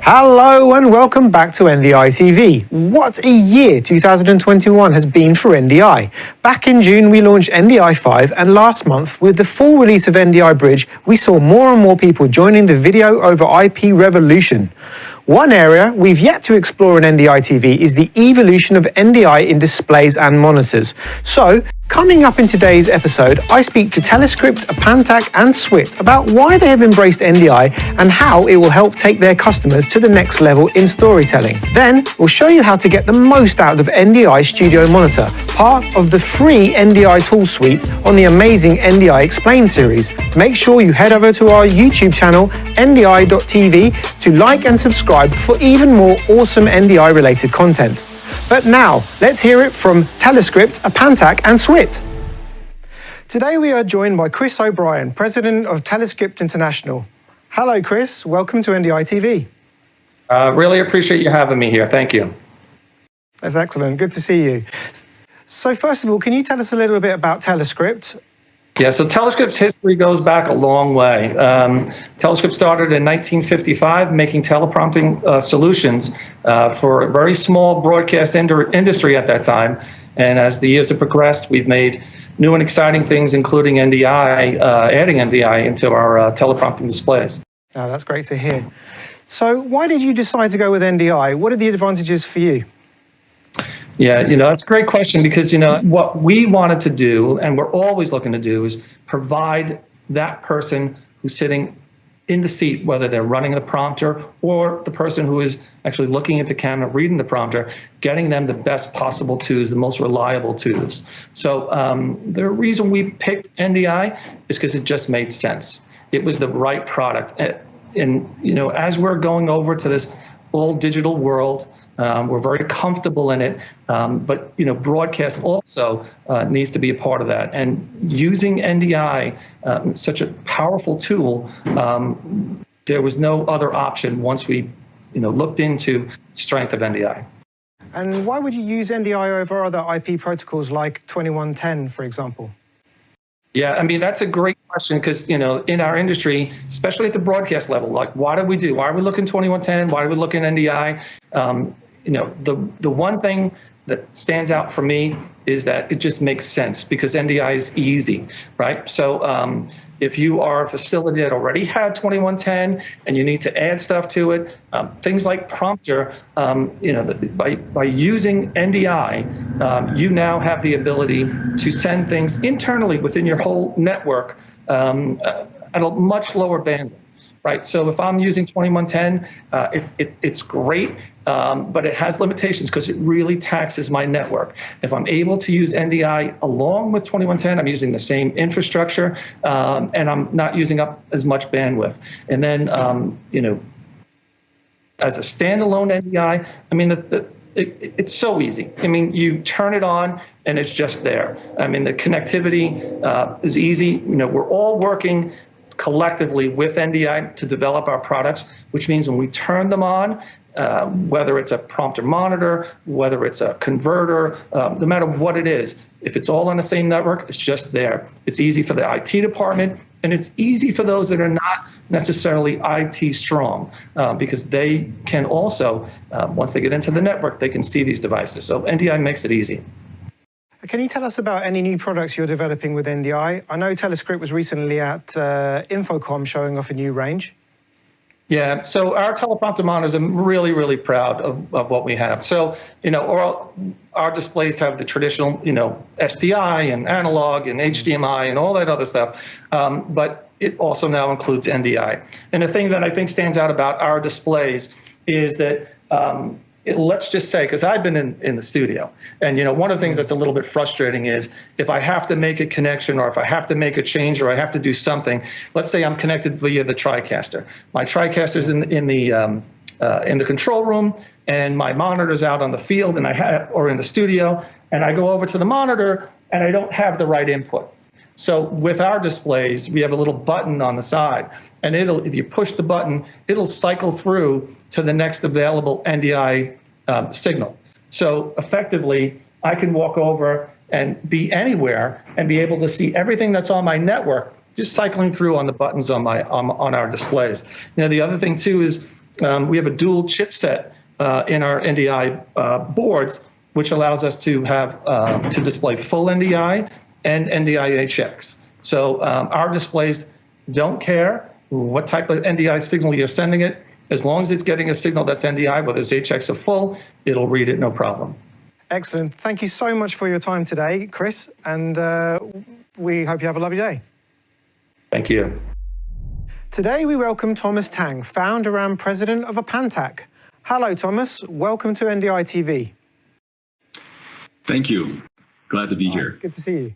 Hello and welcome back to NDI TV. What a year 2021 has been for NDI. Back in June we launched NDI 5 and last month with the full release of NDI Bridge we saw more and more people joining the video over IP revolution. One area we've yet to explore in NDI TV is the evolution of NDI in displays and monitors. So, coming up in today's episode, I speak to Telescript, Apantac and Swit about why they have embraced NDI and how it will help take their customers to the next level in storytelling. Then, we'll show you how to get the most out of NDI Studio Monitor, part of the free NDI tool suite on the amazing NDI Explain series. Make sure you head over to our YouTube channel, ndi.tv, to like and subscribe for even more awesome NDI related content. But now, let's hear it from Telescript, Apantac and Swit. Today we are joined by Chris O'Brien, President of Telescript International. Hello Chris, welcome to NDI TV. Really appreciate you having me here, thank you. That's excellent, good to see you. So first of all, can you tell us a little bit about Telescript? Yeah, so Telescript's history goes back a long way. Telescript started in 1955 making teleprompting solutions for a very small broadcast industry at that time. And as the years have progressed, we've made new and exciting things, including NDI, adding NDI into our teleprompting displays. Oh, that's great to hear. So why did you decide to go with NDI? What are the advantages for you? Yeah, that's a great question because, what we wanted to do and we're always looking to do is provide that person who's sitting in the seat, whether they're running the prompter or the person who is actually looking at the camera, reading the prompter, getting them the best possible tools, the most reliable tools. So the reason we picked NDI is because it just made sense. It was the right product. And, as we're going over to this all digital world, we're very comfortable in it, but broadcast also needs to be a part of that. And using NDI, such a powerful tool, there was no other option once we looked into the strength of NDI. And why would you use NDI over other IP protocols like 2110, for example? Yeah, I mean, that's a great question because, in our industry, especially at the broadcast level, like, why do we do? Why are we looking 2110? Why do we look in NDI? The one thing that stands out for me is that it just makes sense because NDI is easy, right? So if you are a facility that already had 2110 and you need to add stuff to it, things like prompter, by using NDI, you now have the ability to send things internally within your whole network at a much lower bandwidth. Right, so if I'm using 2110, it's great, but it has limitations because it really taxes my network. If I'm able to use NDI along with 2110, I'm using the same infrastructure, and I'm not using up as much bandwidth. And then, as a standalone NDI, I mean, it's so easy. I mean, you turn it on and it's just there. I mean, the connectivity is easy. We're all working collectively with NDI to develop our products, which means when we turn them on, whether it's a prompter monitor, whether it's a converter, no matter what it is, if it's all on the same network, it's just there. It's easy for the IT department, and it's easy for those that are not necessarily IT strong, because they can also, once they get into the network, they can see these devices. So NDI makes it easy. Can you tell us about any new products you're developing with NDI? I know Telescript was recently at Infocom showing off a new range. Yeah, so our teleprompter monitors, I'm really, really proud of what we have. So, our displays have the traditional, SDI and analog and HDMI and all that other stuff, but it also now includes NDI. And the thing that I think stands out about our displays is that let's just say, because I've been in the studio, and one of the things that's a little bit frustrating is if I have to make a connection or if I have to make a change or I have to do something. Let's say I'm connected via the TriCaster. My TriCaster's in the control room, and my monitor's out on the field, and or in the studio, and I go over to the monitor and I don't have the right input. So with our displays, we have a little button on the side, and if you push the button, it'll cycle through to the next available NDI signal. So effectively, I can walk over and be anywhere and be able to see everything that's on my network just cycling through on the buttons on our displays. The other thing too is we have a dual chipset in our NDI boards, which allows us to have to display full NDI and NDI HX. So our displays don't care what type of NDI signal you're sending it. As long as it's getting a signal that's NDI, whether it's HX or full, it'll read it no problem. Excellent. Thank you so much for your time today, Chris, and we hope you have a lovely day. Thank you. Today we welcome Thomas Tang, founder and president of Apantac. Hello, Thomas. Welcome to NDI TV. Thank you. Glad to be here. Good to see you.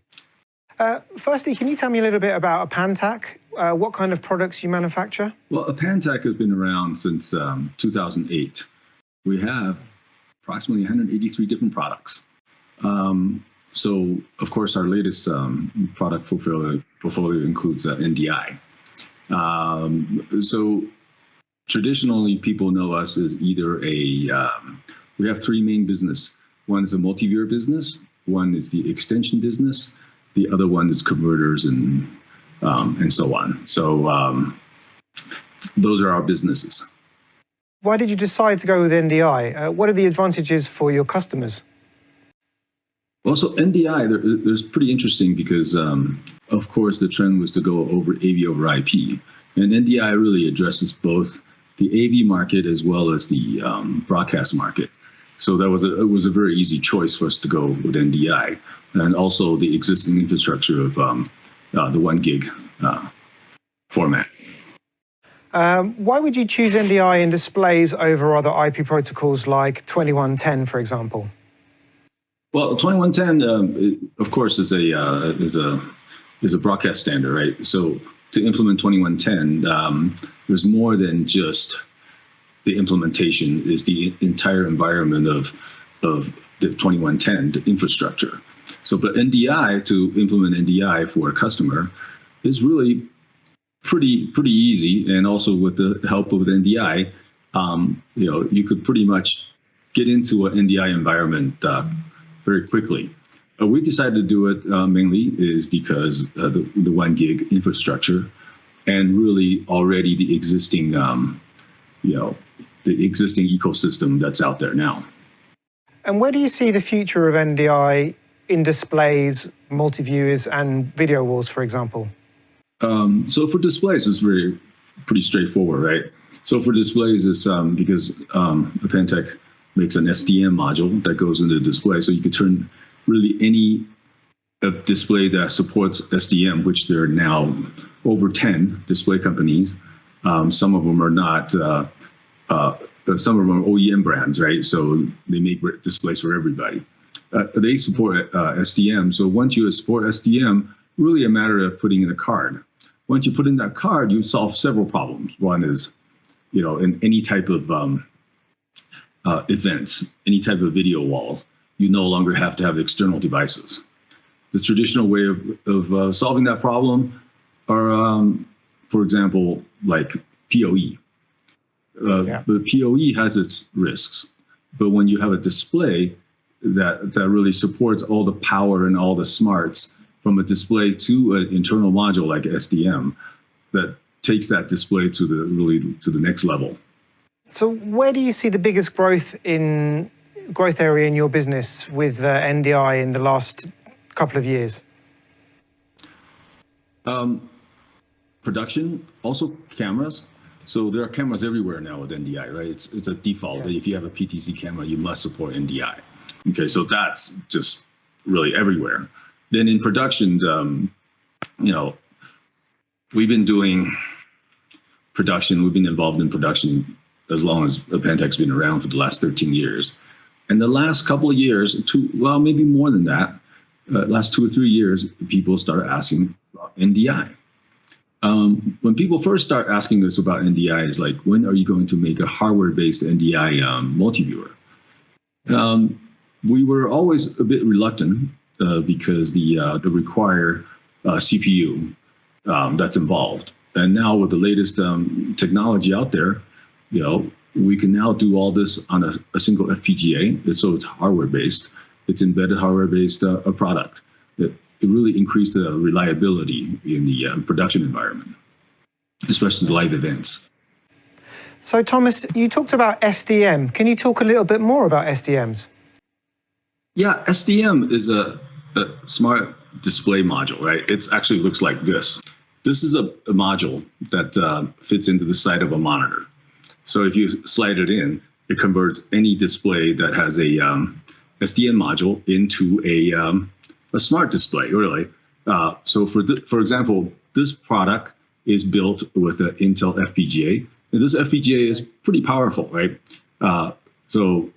Firstly, can you tell me a little bit about Apantac? What kind of products you manufacture? Well, Apantac has been around since 2008. We have approximately 183 different products. So, of course, our latest product portfolio includes NDI. So, traditionally, people know us as either we have three main business. One is a multi-viewer business, one is the extension business, the other one is converters and so on. So those are our businesses. Why did you decide to go with NDI? What are the advantages for your customers? Well, so NDI, there's pretty interesting because, of course, the trend was to go over AV over IP. And NDI really addresses both the AV market as well as the broadcast market. So it was a very easy choice for us to go with NDI, and also the existing infrastructure of the 1 gig format. Why would you choose NDI in displays over other IP protocols like 2110, for example? Well, 2110, of course, is a broadcast standard, right? So to implement 2110, there's more than just the implementation, is the entire environment of the 2110, the infrastructure. So, but NDI, to implement NDI for a customer is really pretty easy, and also with the help of NDI, you could pretty much get into an NDI environment very quickly. We decided to do it mainly is because the 1 gig infrastructure, and really already the existing the existing ecosystem that's out there now. And where do you see the future of NDI in displays, multi-viewers, and video walls, for example? So for displays, it's pretty straightforward, right? So for displays, it's because Apantac makes an SDM module that goes into the display, so you could turn really any display that supports SDM, which there are now over 10 display companies. Some of them are not. Some of them are OEM brands, right? So they make displays for everybody. They support SDM. So once you support SDM, really a matter of putting in a card. Once you put in that card, you solve several problems. One is, in any type of events, any type of video walls, you no longer have to have external devices. The traditional way of solving that problem are, for example, like PoE. The PoE has its risks, but when you have a display that really supports all the power and all the smarts from a display to an internal module like SDM, that takes that display to the next level. So where do you see the biggest growth area in your business with NDI in the last couple of years? Production, also cameras. So there are cameras everywhere now with NDI, right? It's a default that if you have a PTZ camera, you must support NDI. Okay, so that's just really everywhere. Then in production, we've been doing production. We've been involved in production as long as Apantac's been around for the last 13 years. And the last couple of years, maybe more than that, last 2 or 3 years, people started asking about NDI. When people first start asking us about NDI, it's like, when are you going to make a hardware-based NDI multi-viewer? We were always a bit reluctant because the require CPU that's involved. And now with the latest technology out there, we can now do all this on a single FPGA. So it's hardware-based. It's embedded hardware-based product. It really increased the reliability in the production environment, especially the live events. So Thomas, you talked about SDM. Can you talk a little bit more about SDMs? Yeah, SDM is a smart display module, right? It actually looks like this. This is a module that fits into the side of a monitor. So if you slide it in, it converts any display that has a SDM module into a smart display, really. So for example, this product is built with an Intel FPGA. And this FPGA is pretty powerful, right? So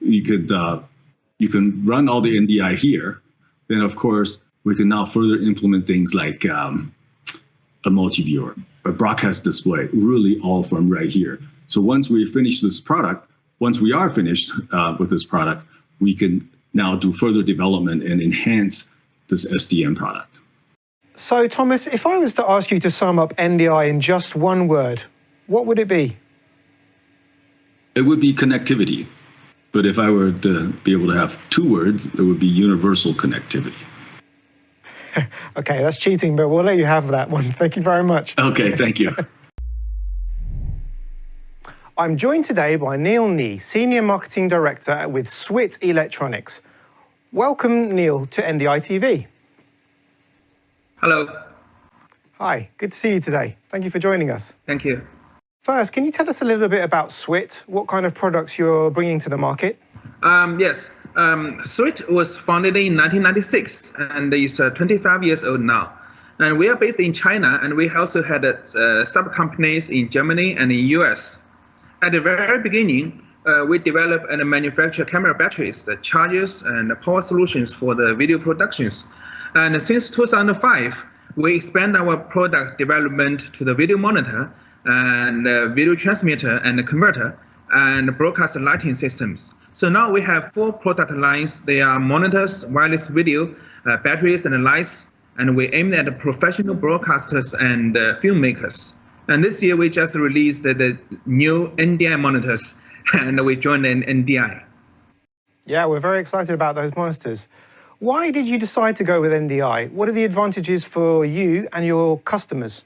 you can run all the NDI here. Then, of course, we can now further implement things like a multi-viewer, a broadcast display, really all from right here. So once we finish this product, once we are finished with this product, we can now do further development and enhance this SDM product. So Thomas, if I was to ask you to sum up NDI in just one word, what would it be? It would be connectivity. But if I were to be able to have two words, it would be universal connectivity. Okay, that's cheating, but we'll let you have that one. Thank you very much. Okay, thank you. I'm joined today by Neil Nee, Senior Marketing Director with Swit Electronics. Welcome, Neil, to NDI TV. Hello. Hi, good to see you today. Thank you for joining us. Thank you. First, can you tell us a little bit about Swit, what kind of products you're bringing to the market? Yes, Swit was founded in 1996 and is 25 years old now. And we are based in China, and we also had sub-companies in Germany and in US. At the very beginning, we developed and manufacture camera batteries, the chargers, and the power solutions for the video productions. And since 2005, we expand our product development to the video monitor and video transmitter and converter and broadcast lighting systems. So now we have 4 product lines. They are monitors, wireless video, batteries, and lights. And we aim at professional broadcasters and filmmakers. And this year we just released the new NDI monitors, and we joined NDI. Yeah, we're very excited about those monitors. Why did you decide to go with NDI? What are the advantages for you and your customers?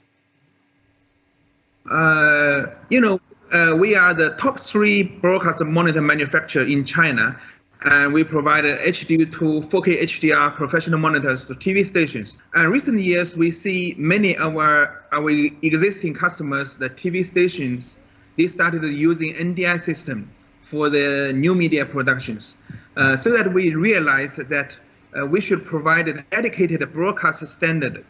We are the top 3 broadcast monitor manufacturer in China, and we provide HD to 4K HDR professional monitors to TV stations. And recent years, we see many of our existing customers, the TV stations, they started using NDI system for the new media productions. So that we realized that we should provide a dedicated broadcast standard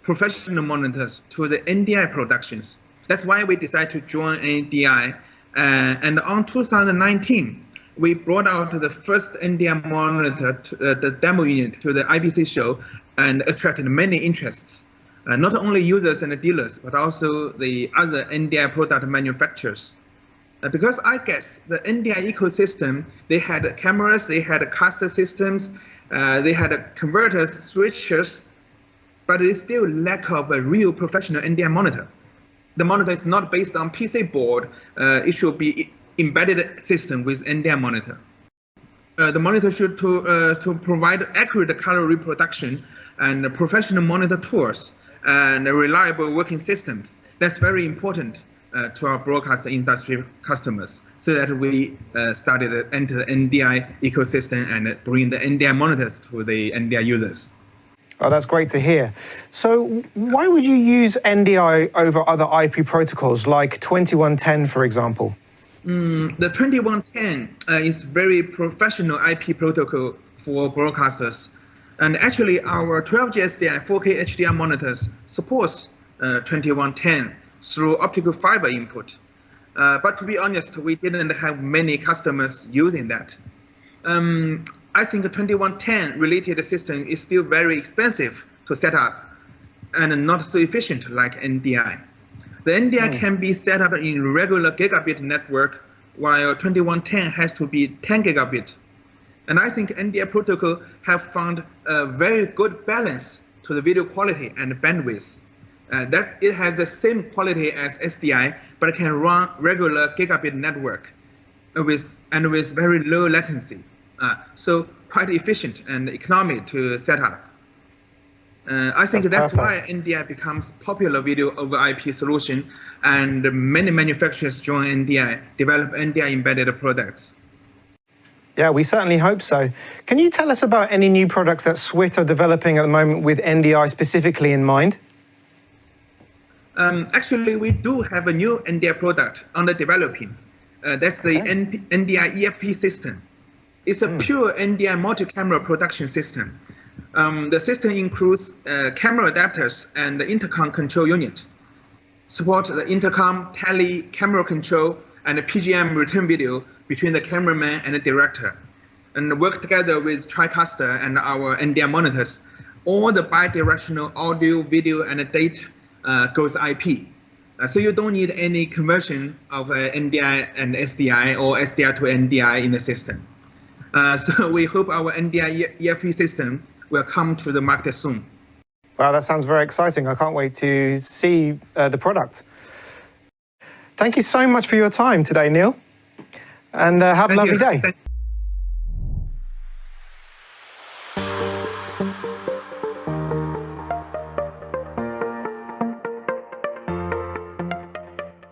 professional monitors to the NDI productions. That's why we decided to join NDI. And on 2019, we brought out the first NDI monitor, the demo unit, to the IBC show and attracted many interests. Not only users and dealers, but also the other NDI product manufacturers. Because I guess the NDI ecosystem, they had cameras, they had caster systems, they had converters, switchers, but they still lack of a real professional NDI monitor. The monitor is not based on PC board. It should be embedded system with NDI monitor. The monitor should to provide accurate color reproduction and professional monitor tools and reliable working systems. That's very important to our broadcast industry customers, so that we started to enter the NDI ecosystem and bring the NDI monitors to the NDI users. Oh, that's great to hear. So why would you use NDI over other IP protocols like 2110, for example? The 2110 is very professional IP protocol for broadcasters. And actually, our 12G SDI 4K HDR monitors supports 2110 through optical fiber input. But to be honest, we didn't have many customers using that. I think the 2110 related system is still very expensive to set up and not so efficient like NDI. The NDI can be set up in regular gigabit network, while 2110 has to be 10 gigabit. And I think NDI protocol have found a very good balance to the video quality and bandwidth. That it has the same quality as SDI, but it can run regular gigabit network with very low latency. So quite efficient and economic to set up. I think that's why perfect. NDI becomes popular video over IP solution, and many manufacturers join NDI, develop NDI embedded products. Yeah, we certainly hope so. Can you tell us about any new products that SWIT are developing at the moment with NDI specifically in mind? Actually, we do have a new NDI product under developing. That's the NDI EFP system. It's a pure NDI multi-camera production system. The system includes camera adapters and the intercom control unit. Support the intercom, tele, camera control, and the PGM return video between the cameraman and the director. And work together with TriCaster and our NDI monitors. All the bi-directional audio, video, and the data goes IP. So you don't need any conversion of NDI and SDI or SDI to NDI in the system. So we hope our NDI EFP system will come to the market soon. Wow, that sounds very exciting. I can't wait to see the product. Thank you so much for your time today, Neil. And have a lovely day.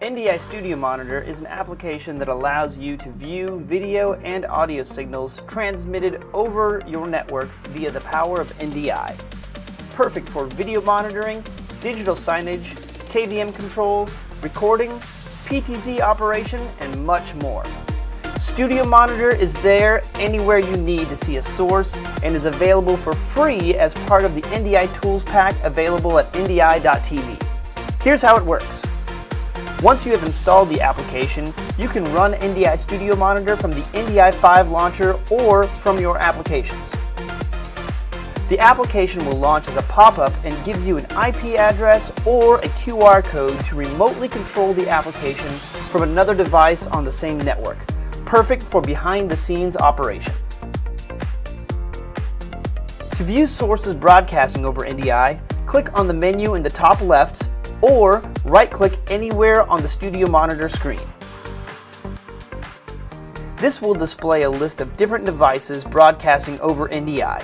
NDI Studio Monitor is an application that allows you to view video and audio signals transmitted over your network via the power of NDI. Perfect for video monitoring, digital signage, KVM control, recording, PTZ operation, and much more. Studio Monitor is there anywhere you need to see a source and is available for free as part of the NDI Tools Pack available at NDI.TV. Here's how it works. Once you have installed the application, you can run NDI Studio Monitor from the NDI 5 launcher or from your applications. The application will launch as a pop-up and gives you an IP address or a QR code to remotely control the application from another device on the same network. Perfect for behind-the-scenes operation. To view sources broadcasting over NDI, click on the menu in the top left or right-click anywhere on the Studio Monitor screen. This will display a list of different devices broadcasting over NDI.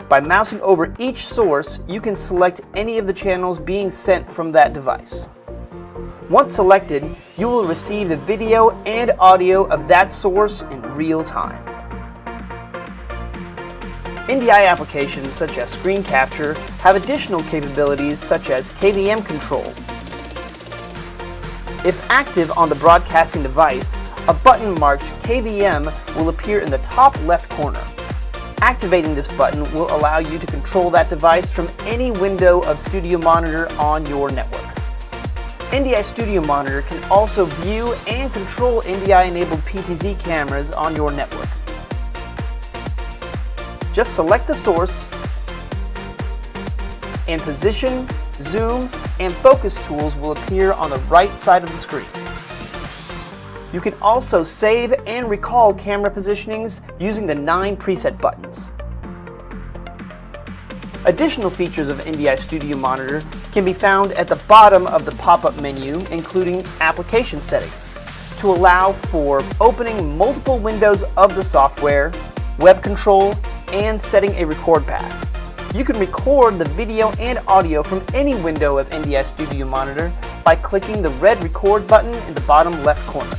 By mousing over each source, you can select any of the channels being sent from that device. Once selected, you will receive the video and audio of that source in real time. NDI applications such as screen capture have additional capabilities such as KVM control. If active on the broadcasting device, a button marked KVM will appear in the top left corner. Activating this button will allow you to control that device from any window of Studio Monitor on your network. NDI Studio Monitor can also view and control NDI-enabled PTZ cameras on your network. Just select the source, and position, zoom, and focus tools will appear on the right side of the screen. You can also save and recall camera positionings using the 9 preset buttons. Additional features of NDI Studio Monitor can be found at the bottom of the pop-up menu, including application settings, to allow for opening multiple windows of the software, web control, and setting a record path. You can record the video and audio from any window of NDI Studio Monitor by clicking the red record button in the bottom left corner.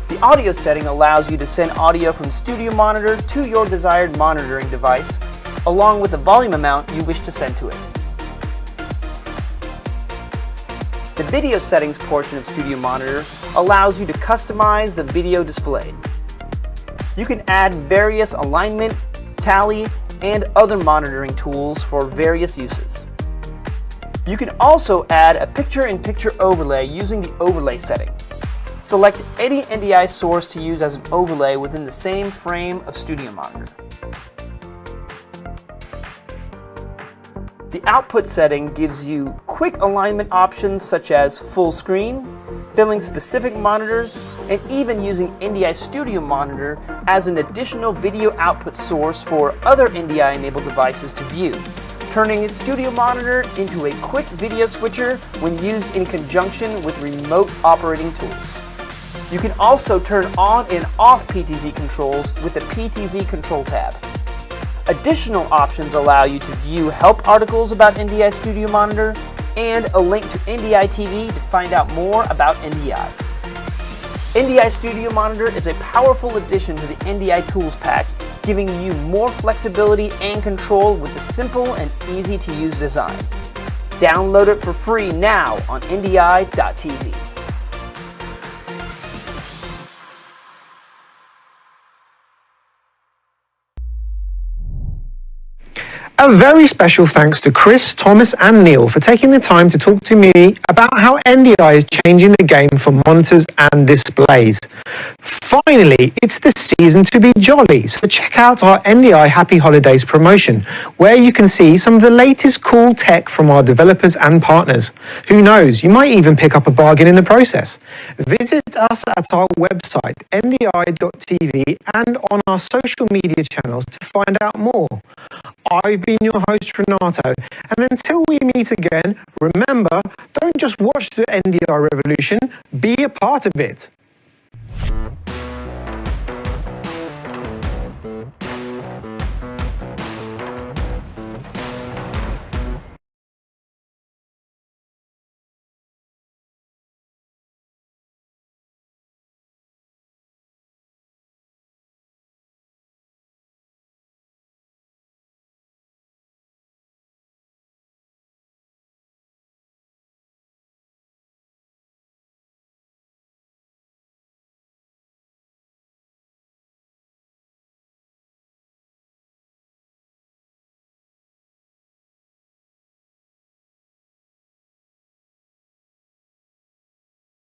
The audio setting allows you to send audio from Studio Monitor to your desired monitoring device, along with the volume amount you wish to send to it. The video settings portion of Studio Monitor allows you to customize the video displayed. You can add various alignment, tally, and other monitoring tools for various uses. You can also add a picture-in-picture overlay using the overlay setting. Select any NDI source to use as an overlay within the same frame of Studio Monitor. The output setting gives you quick alignment options such as full screen, filling specific monitors, and even using NDI Studio Monitor as an additional video output source for other NDI-enabled devices to view, turning Studio Monitor into a quick video switcher when used in conjunction with remote operating tools. You can also turn on and off PTZ controls with the PTZ Control tab. Additional options allow you to view help articles about NDI Studio Monitor and a link to NDI TV to find out more about NDI. NDI Studio Monitor is a powerful addition to the NDI Tools Pack, giving you more flexibility and control with a simple and easy-to-use design. Download it for free now on NDI.TV. A very special thanks to Chris, Thomas and Neil for taking the time to talk to me about how NDI is changing the game for monitors and displays. Finally, it's the season to be jolly, so check out our NDI Happy Holidays promotion, where you can see some of the latest cool tech from our developers and partners. Who knows, you might even pick up a bargain in the process. Visit us at our website, ndi.tv, and on our social media channels to find out more. I've been your host, Renato, and until we meet again, remember, don't just watch the NDI revolution, be a part of it.